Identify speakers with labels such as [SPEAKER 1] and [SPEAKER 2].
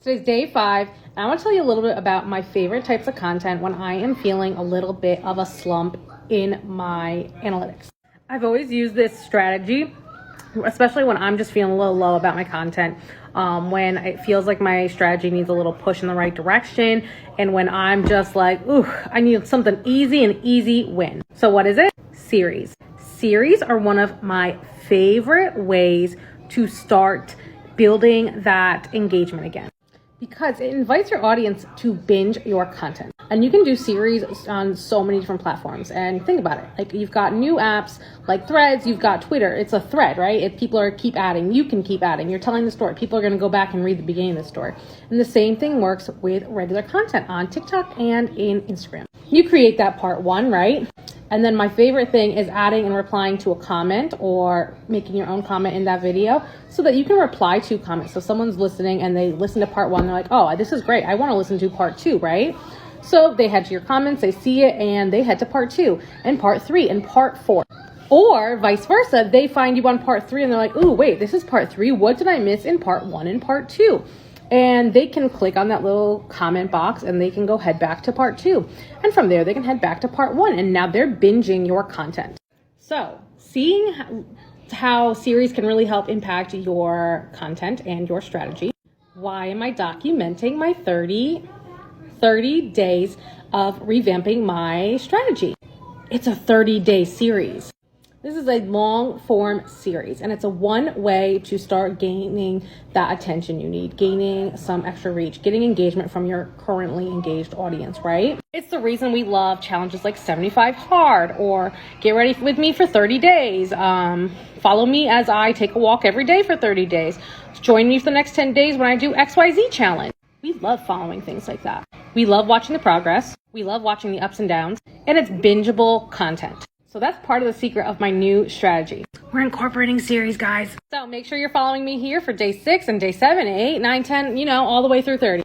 [SPEAKER 1] Today's day 5, and I want to tell you a little bit about my favorite types of content when I am feeling a little bit of a slump in my analytics. I've always used this strategy, especially when I'm just feeling a little low about my content, when it feels like my strategy needs a little push in the right direction, and when I'm just like, ooh, I need something easy, an easy win. So what is it? Series. Series are one of my favorite ways to start building that engagement again, because it invites your audience to binge your content. And you can do series on so many different platforms. And think about it, like you've got new apps like Threads, you've got Twitter. It's a thread, right? If people are keep adding, you can keep adding. You're telling the story. People are going to go back and read the beginning of the story. And the same thing works with regular content on TikTok and in Instagram. You create that part 1, right? And then my favorite thing is adding and replying to a comment or making your own comment in that video so that you can reply to comments. So someone's listening and they listen to part 1, they're like, oh, this is great, I want to listen to part 2, right? So they head to your comments, they see it, and they head to part 2 and part 3 and part 4. Or vice versa, they find you on part 3 and they're like, ooh, wait, this is part 3. What did I miss in part 1 and part 2? And they can click on that little comment box and they can go head back to part 2. And from there, they can head back to part 1. And now they're binging your content. So seeing how series can really help impact your content and your strategy. Why am I documenting my 30 days of revamping my strategy? It's a 30-day series. This is a long form series, and it's a one way to start gaining that attention you need, gaining some extra reach, getting engagement from your currently engaged audience, right? It's the reason we love challenges like 75 Hard or Get Ready with Me for 30 days. Follow me as I take a walk every day for 30 days. Join me for the next 10 days when I do XYZ challenge. We love following things like that. We love watching the progress. We love watching the ups and downs, and it's bingeable content. So that's part of the secret of my new strategy. We're incorporating series, guys. So make sure you're following me here for day 6 and day 7, 8, 9, 10, all the way through 30.